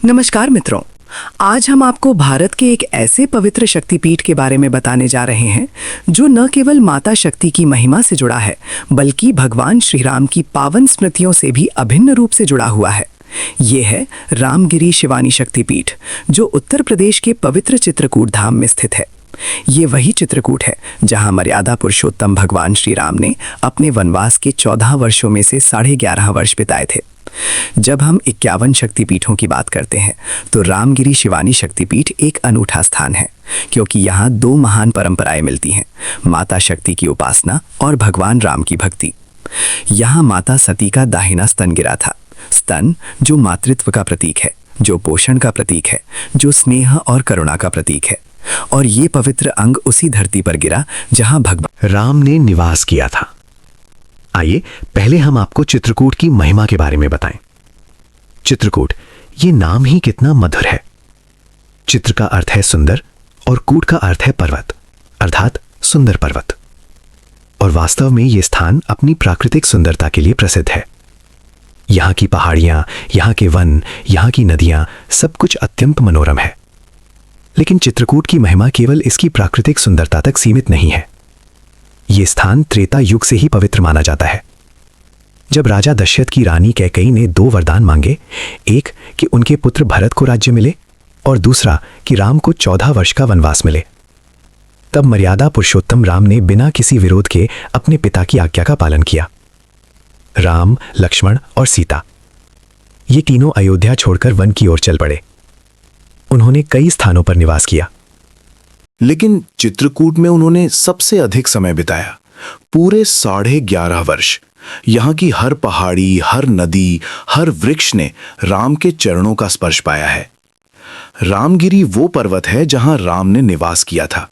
नमस्कार मित्रों। आज हम आपको भारत के एक ऐसे पवित्र शक्तिपीठ के बारे में बताने जा रहे हैं जो न केवल माता शक्ति की महिमा से जुड़ा है बल्कि भगवान श्री राम की पावन स्मृतियों से भी अभिन्न रूप से जुड़ा हुआ है। ये है रामगिरी शिवानी शक्तिपीठ, जो उत्तर प्रदेश के पवित्र चित्रकूट धाम में स्थित है। ये वही चित्रकूट है जहां मर्यादा पुरुषोत्तम भगवान श्री राम ने अपने वनवास के 14 वर्षों में से 11.5 वर्ष बिताए थे। जब हम 51 शक्तिपीठों की बात करते हैं तो रामगिरी शिवानी शक्तिपीठ एक अनूठा स्थान है, क्योंकि यहाँ दो महान परंपराएं मिलती हैं, माता शक्ति की उपासना और भगवान राम की भक्ति। यहाँ माता सती का दाहिना स्तन गिरा था। स्तन जो मातृत्व का प्रतीक है, जो पोषण का प्रतीक है, जो स्नेह और करुणा का प्रतीक है। और ये पवित्र अंग उसी धरती पर गिरा जहां भगवान राम ने निवास किया था। आइए पहले हम आपको चित्रकूट की महिमा के बारे में बताएं। चित्रकूट, ये नाम ही कितना मधुर है। चित्र का अर्थ है सुंदर और कूट का अर्थ है पर्वत, अर्थात सुंदर पर्वत। और वास्तव में ये स्थान अपनी प्राकृतिक सुंदरता के लिए प्रसिद्ध है। यहाँ की पहाड़ियां, यहाँ के वन, यहाँ की नदियां, सब कुछ अत्यंत मनोरम है। लेकिन चित्रकूट की महिमा केवल इसकी प्राकृतिक सुंदरता तक सीमित नहीं है। यह स्थान त्रेता युग से ही पवित्र माना जाता है। जब राजा दशरथ की रानी कैकेयी ने 2 वरदान मांगे, एक कि उनके पुत्र भरत को राज्य मिले और दूसरा कि राम को 14 वर्ष का वनवास मिले, तब मर्यादा पुरुषोत्तम राम ने बिना किसी विरोध के अपने पिता की आज्ञा का पालन किया। राम, लक्ष्मण और सीता ये तीनों अयोध्या छोड़कर वन की ओर चल पड़े। उन्होंने कई स्थानों पर निवास किया, लेकिन चित्रकूट में उन्होंने सबसे अधिक समय बिताया, पूरे 11.5 वर्ष। यहाँ की हर पहाड़ी, हर नदी, हर वृक्ष ने राम के चरणों का स्पर्श पाया है। रामगिरी वो पर्वत है जहाँ राम ने निवास किया था।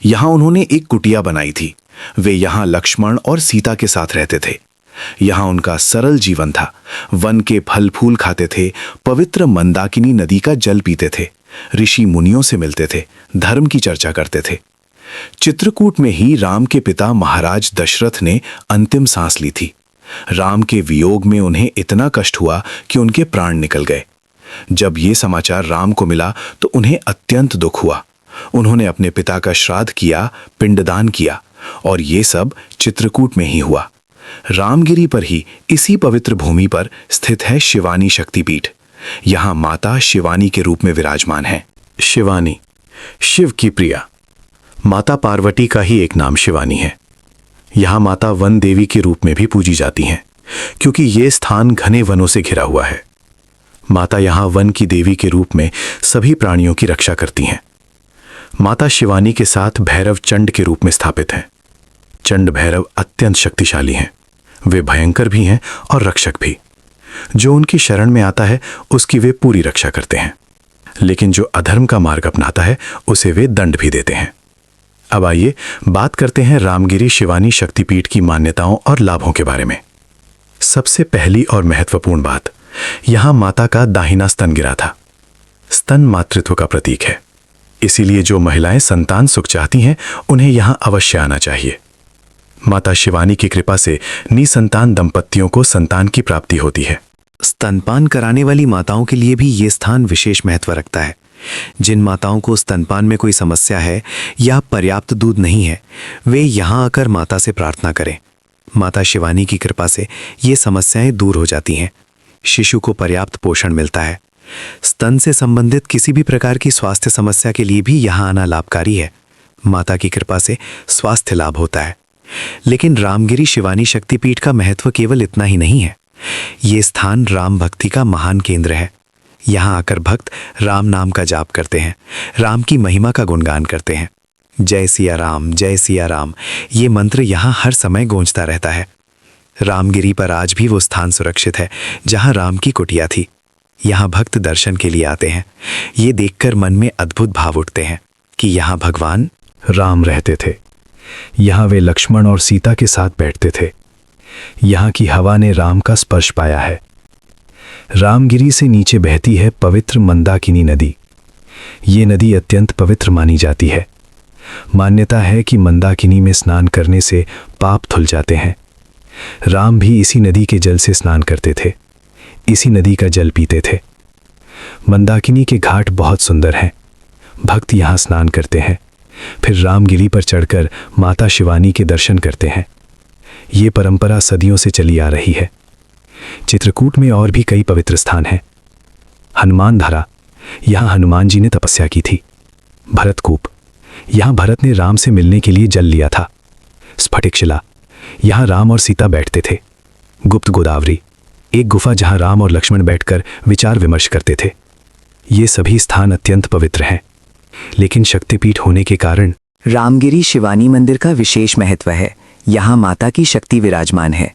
यहाँ उन्होंने एक कुटिया बनाई थी। वे यहाँ लक्ष्मण और सीता के साथ रहते थे। यहाँ उनका सरल जीवन था। वन के फल फूल खाते थे, पवित्र मंदाकिनी नदी का जल पीते थे, ऋषि मुनियों से मिलते थे, धर्म की चर्चा करते थे। चित्रकूट में ही राम के पिता महाराज दशरथ ने अंतिम सांस ली थी। राम के वियोग में उन्हें इतना कष्ट हुआ कि उनके प्राण निकल गए। जब ये समाचार राम को मिला तो उन्हें अत्यंत दुख हुआ। उन्होंने अपने पिता का श्राद्ध किया, पिंडदान किया, और ये सब चित्रकूट में ही हुआ। रामगिरी पर ही, इसी पवित्र भूमि पर स्थित है शिवानी शक्तिपीठ। यहाँ माता शिवानी के रूप में विराजमान है। शिवानी, शिव की प्रिया। माता पार्वती का ही एक नाम शिवानी है। यहाँ माता वन देवी के रूप में भी पूजी जाती हैं, क्योंकि ये स्थान घने वनों से घिरा हुआ है। माता यहाँ वन की देवी के रूप में सभी प्राणियों की रक्षा करती हैं। माता शिवानी के साथ भैरव चंड के रूप में स्थापित हैं। चंड भैरव अत्यंत शक्तिशाली हैं। वे भयंकर भी हैं और रक्षक भी। जो उनकी शरण में आता है उसकी वे पूरी रक्षा करते हैं, लेकिन जो अधर्म का मार्ग अपनाता है उसे वे दंड भी देते हैं। अब आइए बात करते हैं रामगिरी शिवानी शक्तिपीठ की मान्यताओं और लाभों के बारे में। सबसे पहली और महत्वपूर्ण बात, यहां माता का दाहिना स्तन गिरा था। स्तन मातृत्व का प्रतीक है, इसीलिए जो महिलाएं संतान सुख चाहती हैं उन्हें यहां अवश्य आना चाहिए। माता शिवानी की कृपा से निसंतान दंपतियों को संतान की प्राप्ति होती है। स्तनपान कराने वाली माताओं के लिए भी ये स्थान विशेष महत्व रखता है। जिन माताओं को स्तनपान में कोई समस्या है या पर्याप्त दूध नहीं है, वे यहाँ आकर माता से प्रार्थना करें। माता शिवानी की कृपा से ये समस्याएं दूर हो जाती हैं। शिशु को पर्याप्त पोषण मिलता है। स्तन से संबंधित किसी भी प्रकार की स्वास्थ्य समस्या के लिए भी यहाँ आना लाभकारी है। माता की कृपा से स्वास्थ्य लाभ होता है। लेकिन रामगिरी शिवानी शक्तिपीठ का महत्व केवल इतना ही नहीं है। ये स्थान राम भक्ति का महान केंद्र है। यहाँ आकर भक्त राम नाम का जाप करते हैं, राम की महिमा का गुणगान करते हैं। जय सिया राम, जय सिया राम, ये मंत्र यहाँ हर समय गूंजता रहता है। रामगिरी पर आज भी वो स्थान सुरक्षित है जहाँ राम की कुटिया थी। यहाँ भक्त दर्शन के लिए आते हैं। ये देखकर मन में अद्भुत भाव उठते हैं कि यहाँ भगवान राम रहते थे। यहाँ वे लक्ष्मण और सीता के साथ बैठते थे। यहाँ की हवा ने राम का स्पर्श पाया है। रामगिरी से नीचे बहती है पवित्र मंदाकिनी नदी। ये नदी अत्यंत पवित्र मानी जाती है। मान्यता है कि मंदाकिनी में स्नान करने से पाप धुल जाते हैं। राम भी इसी नदी के जल से स्नान करते थे, इसी नदी का जल पीते थे। मंदाकिनी के घाट बहुत सुंदर हैं। भक्त यहाँ स्नान करते हैं, फिर रामगिरी पर चढ़कर माता शिवानी के दर्शन करते हैं। ये परंपरा सदियों से चली आ रही है। चित्रकूट में और भी कई पवित्र स्थान हैं। हनुमान धारा, यहाँ हनुमान जी ने तपस्या की थी। भरतकूप, यहाँ भरत ने राम से मिलने के लिए जल लिया था। स्फटिक शिला, यहाँ राम और सीता बैठते थे। गुप्त गोदावरी, एक गुफा जहाँ राम और लक्ष्मण बैठकर विचार विमर्श करते थे। ये सभी स्थान अत्यंत पवित्र हैं, लेकिन शक्तिपीठ होने के कारण रामगिरी शिवानी मंदिर का विशेष महत्व है। यहाँ माता की शक्ति विराजमान है।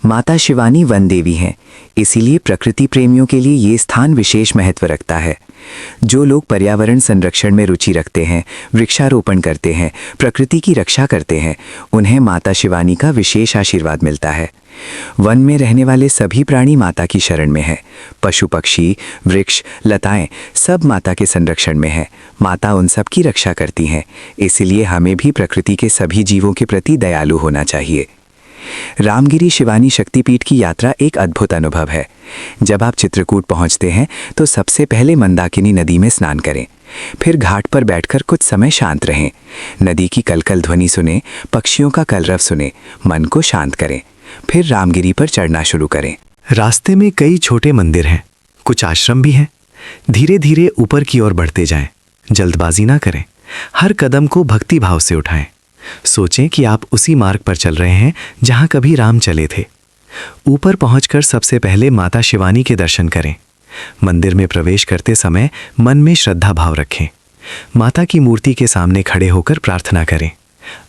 माता शिवानी वन देवी हैं, इसीलिए प्रकृति प्रेमियों के लिए ये स्थान विशेष महत्व रखता है। जो लोग पर्यावरण संरक्षण में रुचि रखते हैं, वृक्षारोपण करते हैं, प्रकृति की रक्षा करते हैं, उन्हें माता शिवानी का विशेष आशीर्वाद मिलता है। वन में रहने वाले सभी प्राणी माता की शरण में हैं। पशु पक्षी, वृक्ष, लताएं सब माता के संरक्षण में हैं। माता उन सब की रक्षा करती हैं, इसलिए हमें भी प्रकृति के सभी जीवों के प्रति दयालु होना चाहिए। रामगिरी शिवानी शक्तिपीठ की यात्रा एक अद्भुत अनुभव है। जब आप चित्रकूट पहुंचते हैं तो सबसे पहले मंदाकिनी नदी में स्नान करें। फिर घाट पर बैठकर कुछ समय शांत रहें। नदी की कलकल ध्वनि सुने, पक्षियों का कलरव सुने, मन को शांत करें। फिर रामगिरी पर चढ़ना शुरू करें। रास्ते में कई छोटे मंदिर हैं, कुछ आश्रम भी हैं। धीरे धीरे ऊपर की ओर बढ़ते जाएं। जल्दबाजी ना करें। हर कदम को भक्ति भाव से उठाएं। सोचें कि आप उसी मार्ग पर चल रहे हैं जहां कभी राम चले थे। ऊपर पहुंचकर सबसे पहले माता शिवानी के दर्शन करें। मंदिर में प्रवेश करते समय मन में श्रद्धा भाव रखें। माता की मूर्ति के सामने खड़े होकर प्रार्थना करें।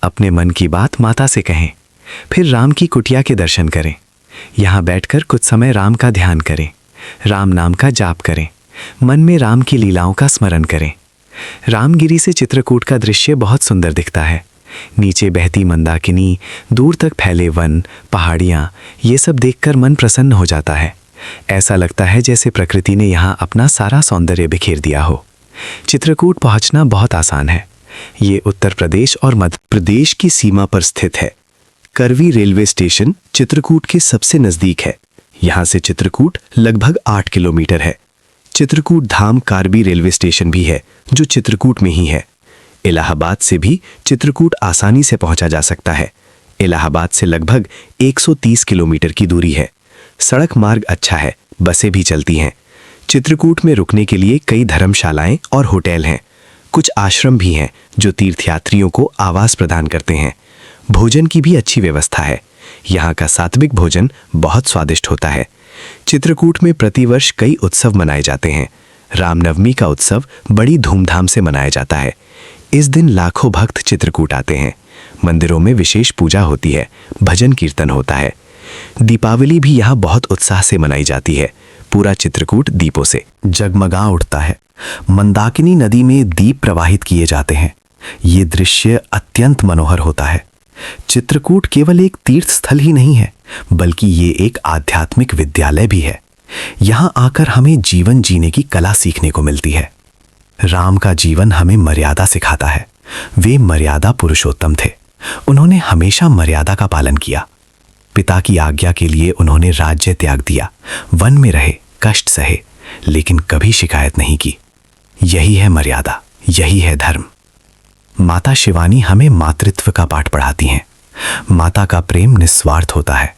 अपने मन की बात माता से कहें। फिर राम की कुटिया के दर्शन करें। यहाँ बैठकर कुछ समय राम का ध्यान करें। राम नाम का जाप करें। मन में राम की लीलाओं का स्मरण करें। रामगिरी से चित्रकूट का दृश्य बहुत सुंदर दिखता है। नीचे बहती मंदाकिनी, दूर तक फैले वन, पहाड़ियाँ, ये सब देखकर मन प्रसन्न हो जाता है। ऐसा लगता है जैसे प्रकृति ने यहाँ अपना सारा सौंदर्य बिखेर दिया हो। चित्रकूट पहुँचना बहुत आसान है। ये उत्तर प्रदेश और मध्य प्रदेश की सीमा पर स्थित है। करवी रेलवे स्टेशन चित्रकूट के सबसे नज़दीक है। यहाँ से चित्रकूट लगभग 8 किलोमीटर है। चित्रकूट धाम कार्बी रेलवे स्टेशन भी है, जो चित्रकूट में ही है। इलाहाबाद से भी चित्रकूट आसानी से पहुंचा जा सकता है। इलाहाबाद से लगभग 130 किलोमीटर की दूरी है। सड़क मार्ग अच्छा है, बसें भी चलती हैं। चित्रकूट में रुकने के लिए कई धर्मशालाएं और होटल हैं। कुछ आश्रम भी हैं जो तीर्थयात्रियों को आवास प्रदान करते हैं। भोजन की भी अच्छी व्यवस्था है। यहाँ का सात्विक भोजन बहुत स्वादिष्ट होता है। चित्रकूट में प्रतिवर्ष कई उत्सव मनाए जाते हैं। रामनवमी का उत्सव बड़ी धूमधाम से मनाया जाता है। इस दिन लाखों भक्त चित्रकूट आते हैं। मंदिरों में विशेष पूजा होती है, भजन कीर्तन होता है। दीपावली भी यहाँ बहुत उत्साह से मनाई जाती है। पूरा चित्रकूट दीपों से जगमगा उठता है। मंदाकिनी नदी में दीप प्रवाहित किए जाते हैं। ये दृश्य अत्यंत मनोहर होता है। चित्रकूट केवल एक तीर्थ स्थल ही नहीं है, बल्कि ये एक आध्यात्मिक विद्यालय भी है। यहाँ आकर हमें जीवन जीने की कला सीखने को मिलती है। राम का जीवन हमें मर्यादा सिखाता है। वे मर्यादा पुरुषोत्तम थे। उन्होंने हमेशा मर्यादा का पालन किया। पिता की आज्ञा के लिए उन्होंने राज्य त्याग दिया, वन में रहे, कष्ट सहे, लेकिन कभी शिकायत नहीं की। यही है मर्यादा, यही है धर्म। माता शिवानी हमें मातृत्व का पाठ पढ़ाती हैं। माता का प्रेम निस्वार्थ होता है।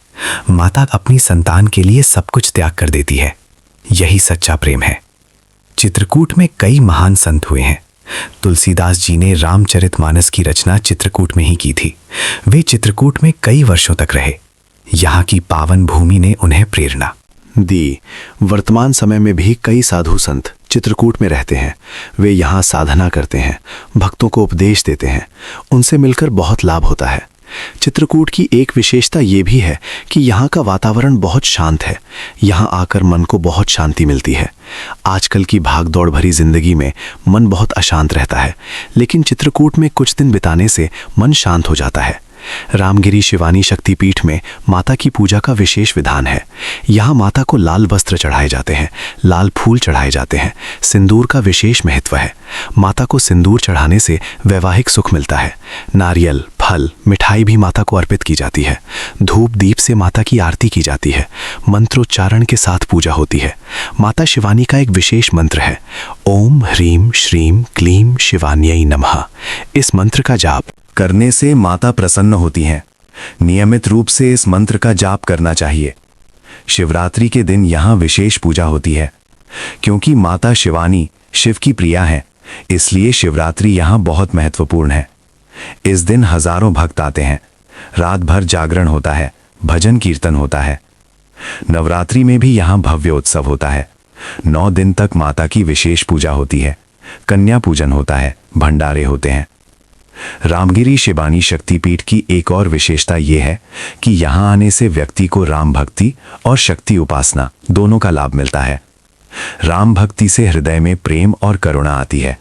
माता अपनी संतान के लिए सब कुछ त्याग कर देती है। यही सच्चा प्रेम है। चित्रकूट में कई महान संत हुए हैं। तुलसीदास जी ने रामचरितमानस की रचना चित्रकूट में ही की थी। वे चित्रकूट में कई वर्षों तक रहे। यहाँ की पावन भूमि ने उन्हें प्रेरणा दी। वर्तमान समय में भी कई साधु संत चित्रकूट में रहते हैं। वे यहाँ साधना करते हैं, भक्तों को उपदेश देते हैं। उनसे मिलकर बहुत लाभ होता है। चित्रकूट की एक विशेषता ये भी है कि यहाँ का वातावरण बहुत शांत है। यहाँ आकर मन को बहुत शांति मिलती है। आजकल की भागदौड़ भरी जिंदगी में मन बहुत अशांत रहता है, लेकिन चित्रकूट में कुछ दिन बिताने से मन शांत हो जाता है। रामगिरी शिवानी शक्तिपीठ में माता की पूजा का विशेष विधान है। यहाँ माता को लाल वस्त्र चढ़ाए जाते हैं, लाल फूल चढ़ाए जाते हैं। सिंदूर का विशेष महत्व है। माता को सिंदूर चढ़ाने से वैवाहिक सुख मिलता है। नारियल, फल फल मिठाई भी माता को अर्पित की जाती है। धूप दीप से माता की आरती की जाती है। मंत्रोच्चारण के साथ पूजा होती है। माता शिवानी का एक विशेष मंत्र है, ओम ह्रीम श्रीम क्लीम शिवान्यै नमः। इस मंत्र का जाप करने से माता प्रसन्न होती हैं। नियमित रूप से इस मंत्र का जाप करना चाहिए। शिवरात्रि के दिन यहाँ विशेष पूजा होती है। क्योंकि माता शिवानी शिव की प्रिया है, इसलिए शिवरात्रि यहाँ बहुत महत्वपूर्ण है। इस दिन हजारों भक्त आते हैं। रात भर जागरण होता है, भजन कीर्तन होता है। नवरात्रि में भी यहाँ भव्य उत्सव होता है। 9 दिन तक माता की विशेष पूजा होती है। कन्या पूजन होता है, भंडारे होते हैं। रामगिरी शिवानी शक्तिपीठ की एक और विशेषता यह है कि यहाँ आने से व्यक्ति को राम भक्ति और शक्ति उपासना दोनों का लाभ मिलता है। राम भक्ति से हृदय में प्रेम और करुणा आती है।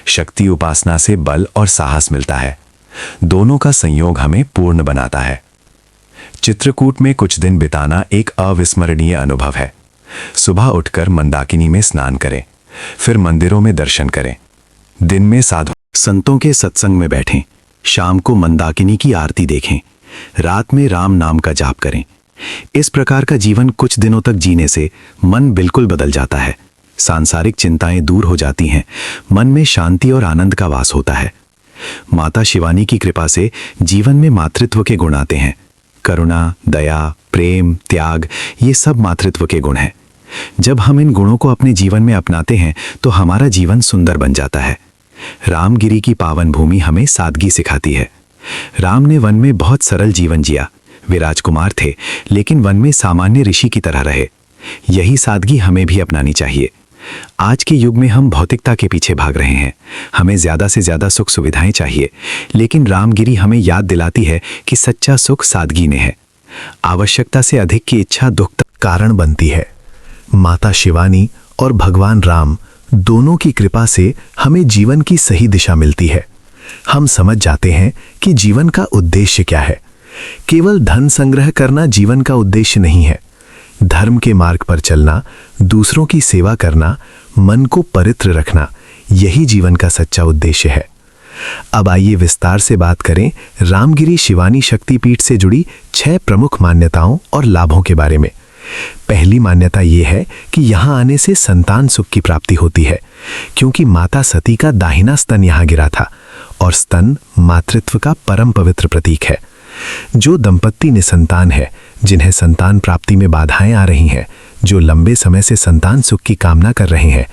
शक्ति उपासना से बल और साहस मिलता है। दोनों का संयोग हमें पूर्ण बनाता है। चित्रकूट में कुछ दिन बिताना एक अविस्मरणीय अनुभव है। सुबह उठकर मंदाकिनी में स्नान करें, फिर मंदिरों में दर्शन करें। दिन में साधु संतों के सत्संग में बैठें, शाम को मंदाकिनी की आरती देखें, रात में राम नाम का जाप करें। इस प्रकार का जीवन कुछ दिनों तक जीने से मन बिल्कुल बदल जाता है। सांसारिक चिंताएं दूर हो जाती हैं, मन में शांति और आनंद का वास होता है। माता शिवानी की कृपा से जीवन में मातृत्व के गुण आते हैं। करुणा, दया, प्रेम, त्याग, ये सब मातृत्व के गुण हैं। जब हम इन गुणों को अपने जीवन में अपनाते हैं तो हमारा जीवन सुंदर बन जाता है। रामगिरी की पावन भूमि हमें सादगी सिखाती है। राम ने वन में बहुत सरल जीवन जिया। वे राजकुमार थे, लेकिन वन में सामान्य ऋषि की तरह रहे। यही सादगी हमें भी अपनानी चाहिए। आज के युग में हम भौतिकता के पीछे भाग रहे हैं। हमें ज्यादा से ज्यादा सुख सुविधाएं चाहिए, लेकिन रामगिरी हमें याद दिलाती है कि सच्चा सुख सादगी में है। आवश्यकता से अधिक की इच्छा दुख का कारण बनती है। माता शिवानी और भगवान राम दोनों की कृपा से हमें जीवन की सही दिशा मिलती है। हम समझ जाते हैं कि जीवन का उद्देश्य क्या है। केवल धन संग्रह करना जीवन का उद्देश्य नहीं है। धर्म के मार्ग पर चलना, दूसरों की सेवा करना, मन को पवित्र रखना, यही जीवन का सच्चा उद्देश्य है। अब आइए विस्तार से बात करें रामगिरी शिवानी शक्तिपीठ से जुड़ी 6 प्रमुख मान्यताओं और लाभों के बारे में। पहली मान्यता यह है कि यहां आने से संतान सुख की प्राप्ति होती है, क्योंकि माता सती का दाहिना स्तन यहां गिरा था और स्तन मातृत्व का परम पवित्र प्रतीक है। जो दंपत्ति निसंतान है, जिन्हें संतान प्राप्ति में बाधाएं आ रही हैं, जो लंबे समय से संतान सुख की कामना कर रहे हैं,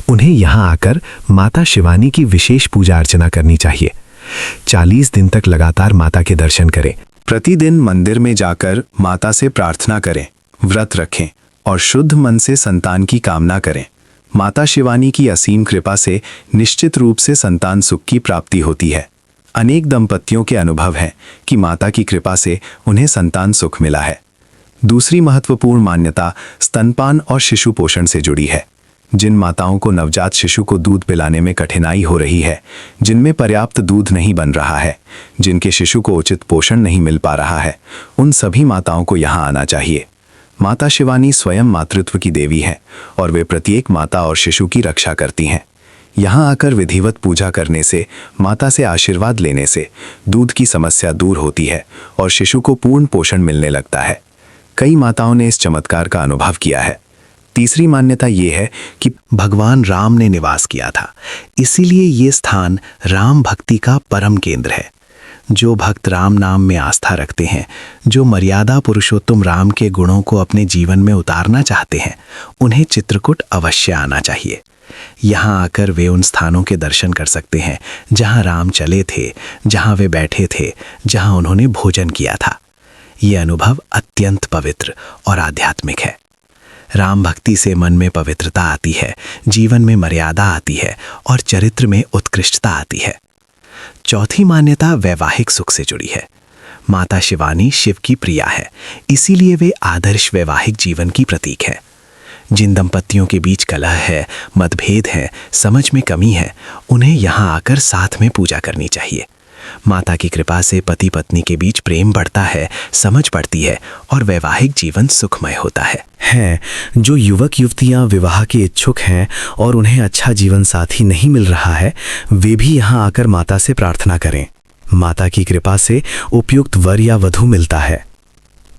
उन्हें यहां आकर माता शिवानी की विशेष पूजा अर्चना करनी चाहिए। 40 दिन तक लगातार माता के दर्शन करें। प्रतिदिन मंदिर में जाकर माता से प्रार्थना करें, व्रत रखें और शुद्ध मन से संतान की कामना करें। माता शिवानी की असीम कृपा से निश्चित रूप से संतान सुख की प्राप्ति होती है। अनेक दंपतियों के अनुभव है कि माता की कृपा से उन्हें संतान सुख मिला है। दूसरी महत्वपूर्ण मान्यता स्तनपान और शिशु पोषण से जुड़ी है। जिन माताओं को नवजात शिशु को दूध पिलाने में कठिनाई हो रही है, जिनमें पर्याप्त दूध नहीं बन रहा है, जिनके शिशु को उचित पोषण नहीं मिल पा रहा है, उन सभी माताओं को यहाँ आना चाहिए। माता शिवानी स्वयं मातृत्व की देवी है और वे प्रत्येक माता और शिशु की रक्षा करती हैं। यहाँ आकर विधिवत पूजा करने से, माता से आशीर्वाद लेने से दूध की समस्या दूर होती है और शिशु को पूर्ण पोषण मिलने लगता है। कई माताओं ने इस चमत्कार का अनुभव किया है। तीसरी मान्यता ये है कि भगवान राम ने निवास किया था, इसीलिए ये स्थान राम भक्ति का परम केंद्र है। जो भक्त राम नाम में आस्था रखते हैं, जो मर्यादा पुरुषोत्तम राम के गुणों को अपने जीवन में उतारना चाहते हैं, उन्हें चित्रकूट अवश्य आना चाहिए। यहाँ आकर वे उन स्थानों के दर्शन कर सकते हैं जहाँ राम चले थे, जहाँ वे बैठे थे, जहाँ उन्होंने भोजन किया था। ये अनुभव अत्यंत पवित्र और आध्यात्मिक है। राम भक्ति से मन में पवित्रता आती है, जीवन में मर्यादा आती है और चरित्र में उत्कृष्टता आती है। चौथी मान्यता वैवाहिक सुख से जुड़ी है। माता शिवानी शिव की प्रिया है, इसीलिए वे आदर्श वैवाहिक जीवन की प्रतीक है। जिन दंपतियों के बीच कलह है, मतभेद है, समझ में कमी है, उन्हें यहाँ आकर साथ में पूजा करनी चाहिए। माता की कृपा से पति पत्नी के बीच प्रेम बढ़ता है, समझ बढ़ती है और वैवाहिक जीवन सुखमय होता है। जो युवक युवतियां विवाह के इच्छुक हैं और उन्हें अच्छा जीवन साथी नहीं मिल रहा है, वे भी यहाँ आकर माता से प्रार्थना करें। माता की कृपा से उपयुक्त वर या वधू मिलता है।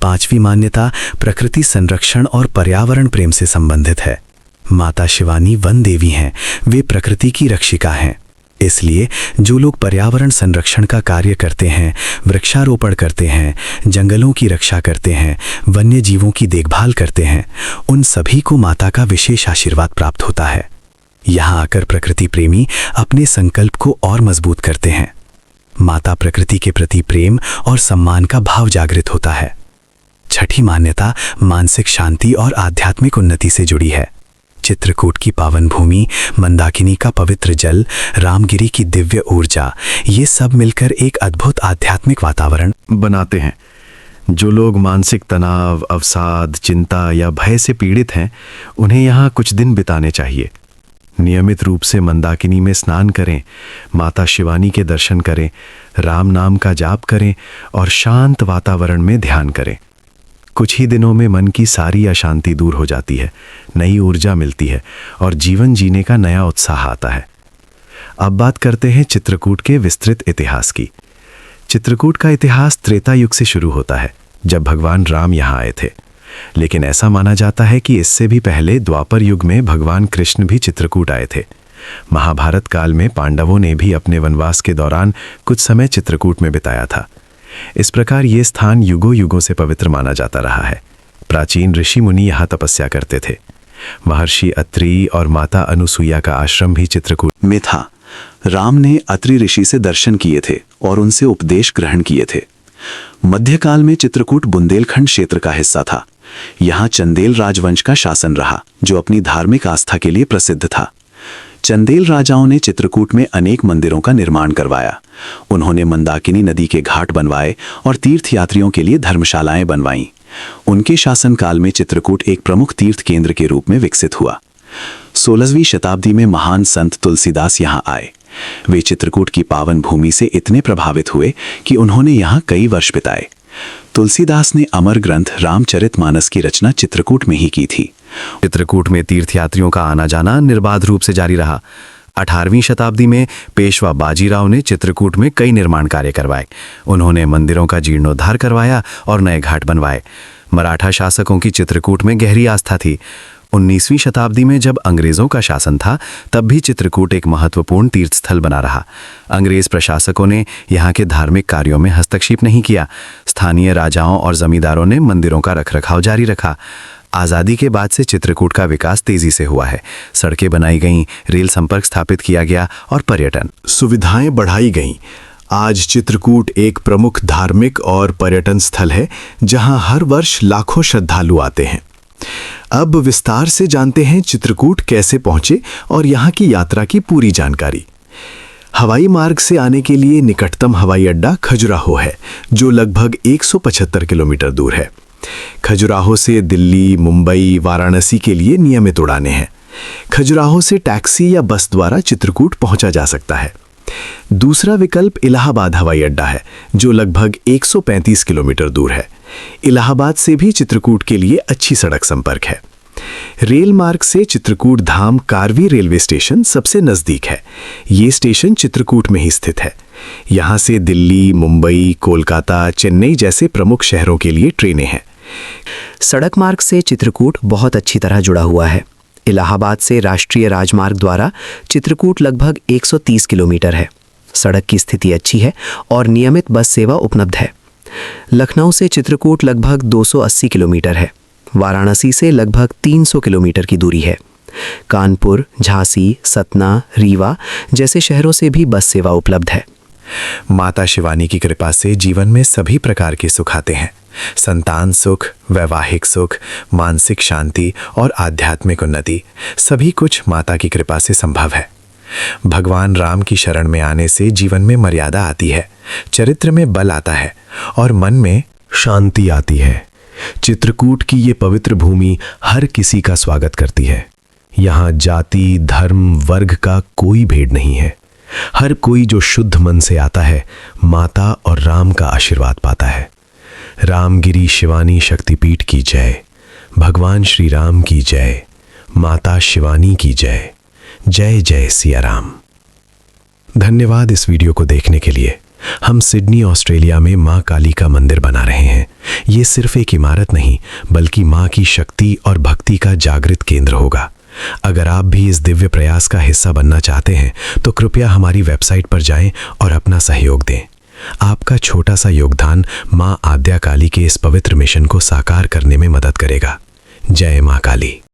पांचवी मान्यता प्रकृति संरक्षण और पर्यावरण प्रेम से संबंधित है। माता शिवानी वन देवी हैं, वे प्रकृति की रक्षिका हैं। इसलिए जो लोग पर्यावरण संरक्षण का कार्य करते हैं, वृक्षारोपण करते हैं, जंगलों की रक्षा करते हैं, वन्य जीवों की देखभाल करते हैं, उन सभी को माता का विशेष आशीर्वाद प्राप्त होता है। यहाँ आकर प्रकृति प्रेमी अपने संकल्प को और मजबूत करते हैं। माता प्रकृति के प्रति प्रेम और सम्मान का भाव जागृत होता है। छठी मान्यता मानसिक शांति और आध्यात्मिक उन्नति से जुड़ी है। चित्रकूट की पावन भूमि, मंदाकिनी का पवित्र जल, रामगिरी की दिव्य ऊर्जा, ये सब मिलकर एक अद्भुत आध्यात्मिक वातावरण बनाते हैं। जो लोग मानसिक तनाव, अवसाद, चिंता या भय से पीड़ित हैं, उन्हें यहाँ कुछ दिन बिताने चाहिए। नियमित रूप से मंदाकिनी में स्नान करें, माता शिवानी के दर्शन करें, राम नाम का जाप करें और शांत वातावरण में ध्यान करें। कुछ ही दिनों में मन की सारी अशांति दूर हो जाती है, नई ऊर्जा मिलती है और जीवन जीने का नया उत्साह आता है। अब बात करते हैं चित्रकूट के विस्तृत इतिहास की। चित्रकूट का इतिहास त्रेता युग से शुरू होता है, जब भगवान राम यहाँ आए थे। लेकिन ऐसा माना जाता है कि इससे भी पहले द्वापर युग में भगवान कृष्ण भी चित्रकूट आए थे। महाभारत काल में पांडवों ने भी अपने वनवास के दौरान कुछ समय चित्रकूट में बिताया था। इस प्रकार ये स्थान युगों युगों से पवित्र माना जाता रहा है। प्राचीन ऋषि मुनि यहाँ तपस्या करते थे। महर्षि अत्रि और माता अनुसुईया का आश्रम भी चित्रकूट में था। राम ने अत्रि ऋषि से दर्शन किए थे और उनसे उपदेश ग्रहण किए थे। मध्यकाल में चित्रकूट बुंदेलखंड क्षेत्र का हिस्सा था। यहाँ चंदेल राजवंश का शासन रहा, जो अपनी धार्मिक आस्था के लिए प्रसिद्ध था। चंदेल राजाओं ने चित्रकूट में अनेक मंदिरों का निर्माण करवाया। उन्होंने मंदाकिनी नदी के घाट बनवाए और तीर्थयात्रियों के लिए धर्मशालाएं बनवाईं। उनके शासनकाल में चित्रकूट एक प्रमुख तीर्थ केंद्र के रूप में विकसित हुआ। 16वीं शताब्दी में महान संत तुलसीदास यहाँ आए। वे चित्रकूट की पावन भूमि से इतने प्रभावित हुए कि उन्होंने यहाँ कई वर्ष बिताए। तुलसीदास ने अमर ग्रंथ रामचरितमानस की रचना चित्रकूट में ही की थी। चित्रकूट में तीर्थयात्रियों का आना जाना निर्बाध रूप से जारी रहा। 18वीं शताब्दी में पेशवा बाजीराव ने चित्रकूट में कई निर्माण कार्य करवाए। उन्होंने मंदिरों का जीर्णोद्धार करवाया और नए घाट बनवाए। मराठा शासकों की चित्रकूट में गहरी आस्था थी। 19वीं शताब्दी में जब अंग्रेजों का शासन था, तब भी चित्रकूट एक महत्वपूर्ण तीर्थस्थल बना रहा। अंग्रेज प्रशासकों ने यहाँ के धार्मिक कार्यों में हस्तक्षेप नहीं किया। स्थानीय राजाओं और जमींदारों ने मंदिरों का रखरखाव जारी रखा। आज़ादी के बाद से चित्रकूट का विकास तेजी से हुआ है। सड़कें बनाई गईं, रेल संपर्क स्थापित किया गया और पर्यटन सुविधाएं बढ़ाई गईं। आज चित्रकूट एक प्रमुख धार्मिक और पर्यटन स्थल है, जहां हर वर्ष लाखों श्रद्धालु आते हैं। अब विस्तार से जानते हैं चित्रकूट कैसे पहुंचे और यहाँ की यात्रा की पूरी जानकारी। हवाई मार्ग से आने के लिए निकटतम हवाई अड्डा खजुराहो है, जो लगभग 175 किलोमीटर दूर है। खजुराहो से दिल्ली, मुंबई, वाराणसी के लिए नियमित उड़ानें हैं। खजुराहो से टैक्सी या बस द्वारा चित्रकूट पहुंचा जा सकता है। दूसरा विकल्प इलाहाबाद हवाई अड्डा है, जो लगभग 135 किलोमीटर दूर है। इलाहाबाद से भी चित्रकूट के लिए अच्छी सड़क संपर्क है। रेल मार्ग से चित्रकूट धाम कारवी रेलवे स्टेशन सबसे नजदीक है। ये स्टेशन चित्रकूट में ही स्थित है। यहाँ से दिल्ली, मुंबई, कोलकाता, चेन्नई जैसे प्रमुख शहरों के लिए ट्रेनें हैं। सड़क मार्ग से चित्रकूट बहुत अच्छी तरह जुड़ा हुआ है। इलाहाबाद से राष्ट्रीय राजमार्ग द्वारा चित्रकूट लगभग 130 किलोमीटर है। सड़क की स्थिति अच्छी है और नियमित बस सेवा उपलब्ध है। लखनऊ से चित्रकूट लगभग 280 किलोमीटर है। वाराणसी से लगभग 300 किलोमीटर की दूरी है। कानपुर, झांसी, सतना, रीवा जैसे शहरों से भी बस सेवा उपलब्ध है। माता शिवानी की कृपा से जीवन में सभी प्रकार के सुख आते हैं। संतान सुख, वैवाहिक सुख, मानसिक शांति और आध्यात्मिक उन्नति, सभी कुछ माता की कृपा से संभव है। भगवान राम की शरण में आने से जीवन में मर्यादा आती है, चरित्र में बल आता है और मन में शांति आती है। चित्रकूट की ये पवित्र भूमि हर किसी का स्वागत करती है। यहाँ जाति, धर्म, वर्ग का कोई भेद नहीं है। हर कोई जो शुद्ध मन से आता है, माता और राम का आशीर्वाद पाता है। रामगिरी शिवानी शक्तिपीठ की जय। भगवान श्री राम की जय। माता शिवानी की जय। जय जय सिया राम। धन्यवाद इस वीडियो को देखने के लिए। हम सिडनी ऑस्ट्रेलिया में मां काली का मंदिर बना रहे हैं। ये सिर्फ एक इमारत नहीं, बल्कि मां की शक्ति और भक्ति का जागृत केंद्र होगा। अगर आप भी इस दिव्य प्रयास का हिस्सा बनना चाहते हैं तो कृपया हमारी वेबसाइट पर जाएं और अपना सहयोग दें। आपका छोटा सा योगदान मां आद्या काली के इस पवित्र मिशन को साकार करने में मदद करेगा। जय मां काली।